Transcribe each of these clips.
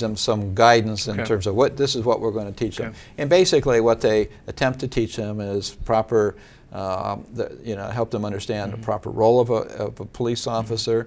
them some guidance in Okay. terms of this is what we're going to teach them. Okay. And basically what they attempt to teach them is proper, help them understand the proper role of a police officer,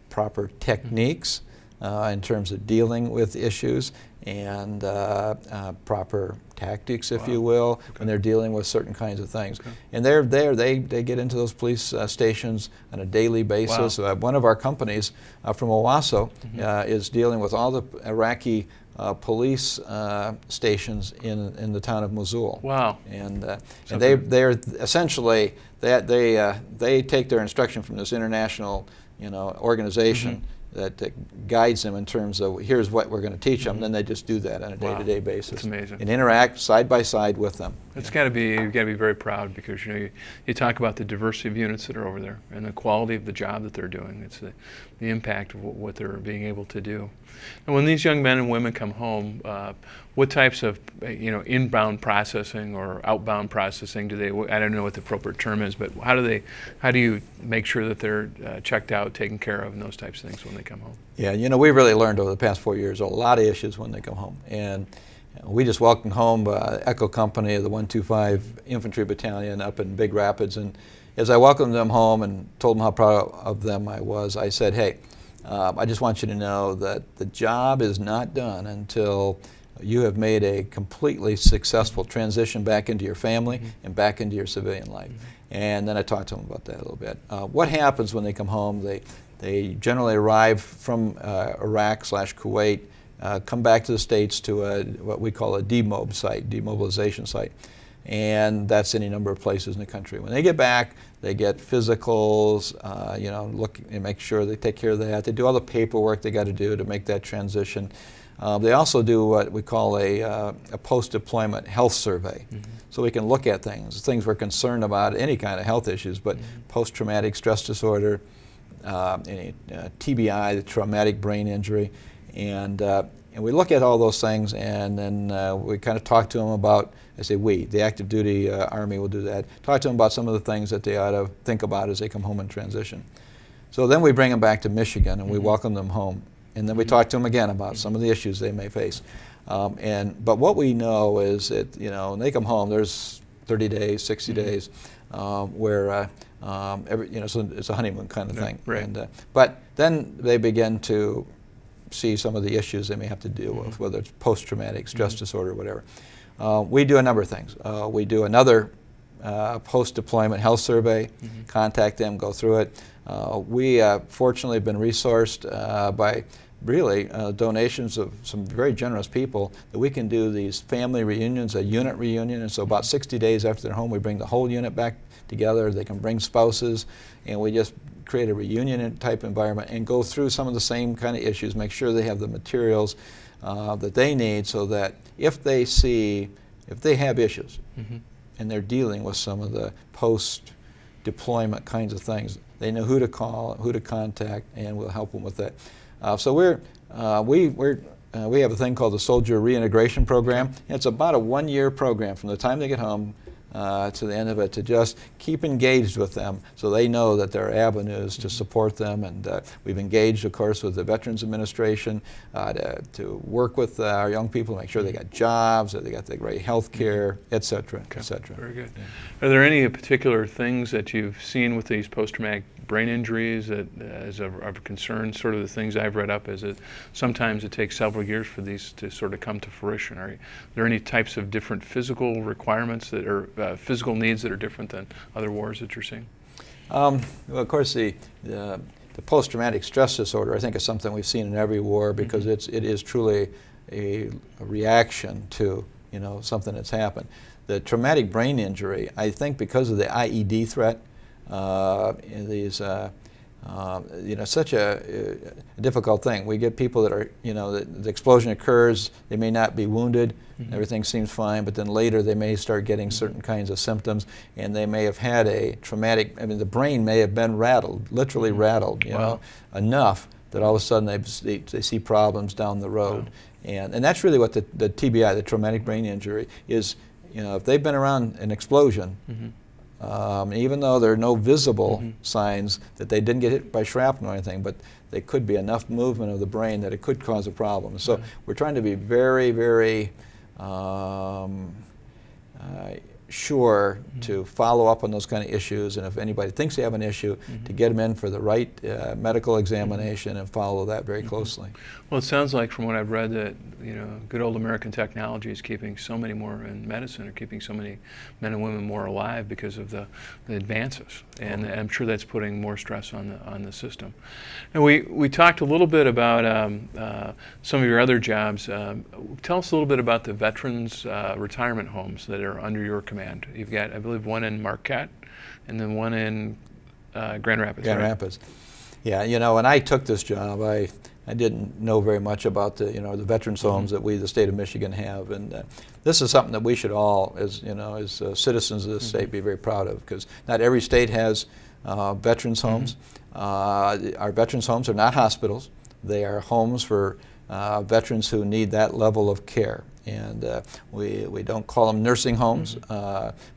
proper techniques in terms of dealing with issues, and proper tactics, if you will, when they're dealing with certain kinds of things. And they get into those police stations on a daily basis. One of our companies from Owasso is dealing with all the Iraqi police stations in the town of Mosul. Wow. And they're essentially they take their instruction from this international organization that guides them in terms of here's what we're going to teach them. Then they just do that on a day-to-day basis. That's amazing. And interact side by side with them. It's got to be, you've got to be very proud, because you talk about the diversity of units that are over there and the quality of the job that they're doing. It's the impact of what they're being able to do. And when these young men and women come home, what types of inbound processing or outbound processing do they? I don't know what the appropriate term is, but how do you make sure that they're checked out, taken care of, and those types of things when they come home? Yeah, we've really learned over the past 4 years a lot of issues when they come home. And we just welcomed home Echo Company of the 125 Infantry Battalion up in Big Rapids, and as I welcomed them home and told them how proud of them I was, I said, hey, I just want you to know that the job is not done until you have made a completely successful transition back into your family and back into your civilian life. And then I talked to them about that a little bit. What happens when they come home? They generally arrive from Iraq/Kuwait, come back to the States to what we call a demobilization site. And that's any number of places in the country. When they get back, they get physicals, look and make sure they take care of that. They do all the paperwork they got to do to make that transition. They also do what we call a post-deployment health survey. So we can look at things we're concerned about, any kind of health issues, but post-traumatic stress disorder, any TBI, the traumatic brain injury, and we look at all those things, and then we kind of talk to them about, I say we, the active duty Army will do that, talk to them about some of the things that they ought to think about as they come home and transition. So then we bring them back to Michigan and we welcome them home. And then we talk to them again about some of the issues they may face. But what we know is that, when they come home, there's 30 days, 60 days, where so it's a honeymoon kind of thing. Right. But then they begin to see some of the issues they may have to deal with, whether it's post-traumatic stress disorder or whatever. We do a number of things. We do another post-deployment health survey, contact them, go through it. We fortunately have been resourced by really donations of some very generous people that we can do these family reunions, a unit reunion, and so about 60 days after they're home we bring the whole unit back together. They can bring spouses, and we just create a reunion type environment and go through some of the same kind of issues, make sure they have the materials that they need, so that if they have issues and they're dealing with some of the post-deployment kinds of things, they know who to call, who to contact, and we'll help them with that. So we have a thing called the Soldier Reintegration Program. And it's about a 1-year program from the time they get home to the end of it, to just keep engaged with them so they know that there are avenues to support them. And we've engaged, of course, with the Veterans Administration to work with our young people, make sure they got jobs, that they got the right health care, et cetera, et cetera. Very good. Are there any particular things that you've seen with these post-traumatic brain injuries that is of concern? Sort of the things I've read up is that sometimes it takes several years for these to sort of come to fruition. Are there any types of different physical requirements that are physical needs that are different than other wars that you're seeing? Well, of course, the post-traumatic stress disorder, I think, is something we've seen in every war, because it is truly a reaction to something that's happened. The traumatic brain injury, I think, because of the IED threat, such a difficult thing. We get people that are, the explosion occurs, they may not be wounded, everything seems fine, but then later they may start getting certain kinds of symptoms, and they may have had a traumatic, the brain may have been rattled, literally rattled, enough that all of a sudden they see problems down the road. And that's really what the TBI, the traumatic brain injury, is. If they've been around an explosion, even though there are no visible signs that they didn't get hit by shrapnel or anything, but they could be enough movement of the brain that it could cause a problem. So we're trying to be very, very sure to follow up on those kind of issues, and if anybody thinks they have an issue, to get them in for the right medical examination and follow that very closely. Well, it sounds like from what I've read that good old American technology is keeping so many more in medicine, or keeping so many men and women more alive because of the advances, and I'm sure that's putting more stress on the system. And we talked a little bit about some of your other jobs. Tell us a little bit about the veterans retirement homes that are under your command. You've got, I believe, one in Marquette, and then one in Grand Rapids. Grand Rapids. Yeah, when I took this job, I didn't know very much about the veterans homes that we, the state of Michigan, have, and this is something that we should all, as citizens of the state, be very proud of, because not every state has veterans homes. Our veterans homes are not hospitals; they are homes for veterans who need that level of care. And we don't call them nursing homes,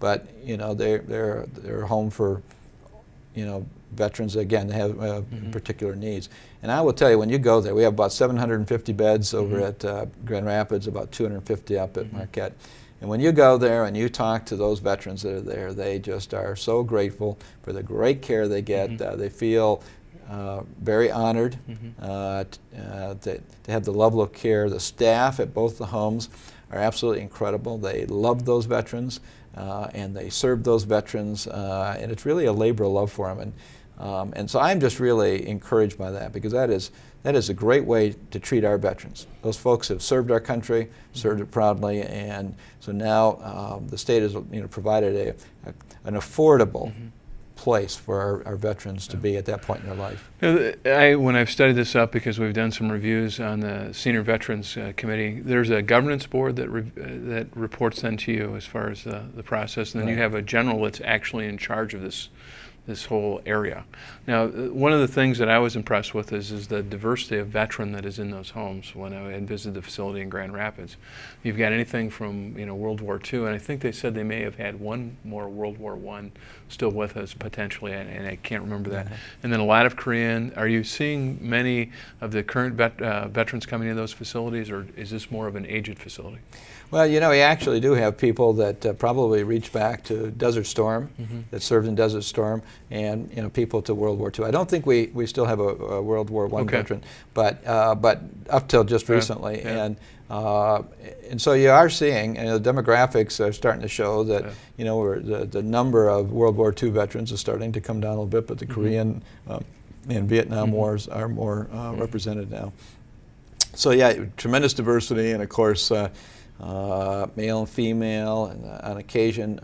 but they're a home for veterans, again, that have particular needs. And I will tell you, when you go there, we have about 750 beds over at Grand Rapids, about 250 up at Marquette. And when you go there and you talk to those veterans that are there, they just are so grateful for the great care they get. They feel very honored to have the level of care. The staff at both the homes are absolutely incredible. They love those veterans and they serve those veterans, and it's really a labor of love for them. And so I'm just really encouraged by that, because that is a great way to treat our veterans. Those folks have served our country, served it proudly, and so now the state has provided an affordable place for our veterans to be at that point in their life. When I've studied this up, because we've done some reviews on the Senior Veterans Committee, there's a governance board that reports then to you as far as the process, and then you have a general that's actually in charge of this whole area. Now, one of the things that I was impressed with is the diversity of veteran that is in those homes. When I had visited the facility in Grand Rapids, you've got anything from World War II, and I think they said they may have had one more World War I still with us potentially, and I can't remember that. And then a lot of Korean. Are you seeing many of the current veterans coming into those facilities, or is this more of an aged facility? Well, we actually do have people that probably reach back to Desert Storm, that served in Desert Storm, and people to World War II. I don't think we still have a World War I veteran, but up till just recently, and so you are seeing, the demographics are starting to show that the number of World War II veterans is starting to come down a little bit, but the Korean and Vietnam wars are more represented now. So yeah, tremendous diversity, and of course. Male and female, and on occasion,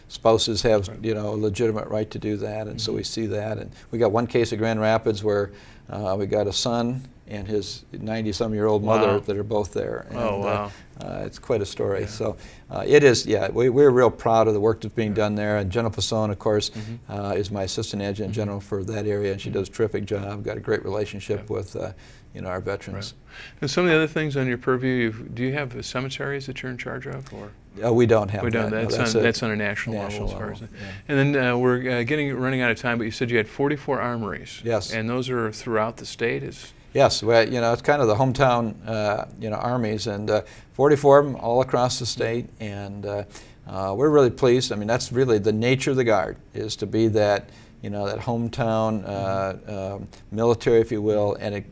spouses have a legitimate right to do that, and so we see that. And we got one case at Grand Rapids where we got a son and his 90-some-year-old mother that are both there. And, it's quite a story. So it is, we're real proud of the work that's being done there. And Jennifer Fasone, of course, is my assistant adjutant general for that area, and she does a terrific job. Got a great relationship with our veterans. And some of the other things on your purview, do you have cemeteries that you're in charge of? Or? We don't have that. That's on a national level as far as. And then we're running out of time, but you said you had 44 armories. Yes. And those are throughout the state? Yes, well, it's kind of the hometown, armies, and 44 of them all across the state, and we're really pleased. I mean, that's really the nature of the Guard, is to be that, that hometown military, if you will, and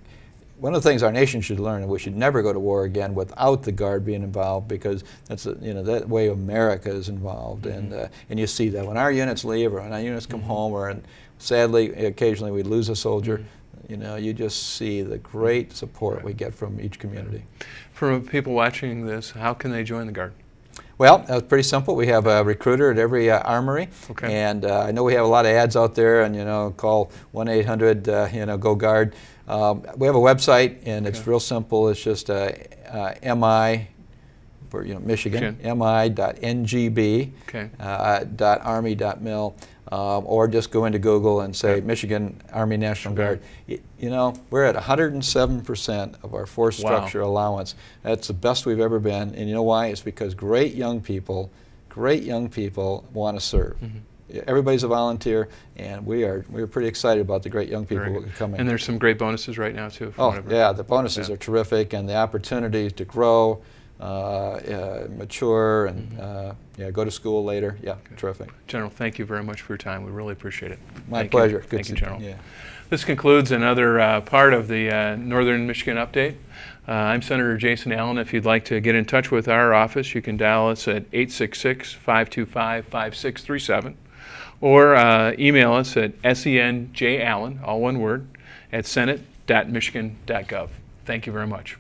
one of the things our nation should learn, and we should never go to war again without the Guard being involved, because that's that way America is involved, and you see that when our units leave or when our units come home, and sadly occasionally we lose a soldier. You just see the great support we get from each community. For people watching this, how can they join the Guard? Well, it's pretty simple. We have a recruiter at every armory, and I know we have a lot of ads out there, and call 1-800 GO-GUARD. We have a website, and it's real simple. It's just MI for Michigan, mi.ngb .army.mil. Or just go into Google and say Michigan Army National Guard. We're at 107% of our force structure allowance. That's the best we've ever been, and you know why? It's because great young people great young people want to serve. Everybody's a volunteer, and we're pretty excited about the great young people who are coming. And there's some great bonuses right now too. Oh yeah, the bonuses are terrific, and the opportunity to grow, mature, and yeah, go to school later. Yeah, terrific. General, thank you very much for your time. We really appreciate it. My pleasure. Thank you, General. Yeah. This concludes another part of the Northern Michigan Update. I'm Senator Jason Allen. If you'd like to get in touch with our office, you can dial us at 866-525-5637 or email us at senjallen, all one word, at senate.michigan.gov. Thank you very much.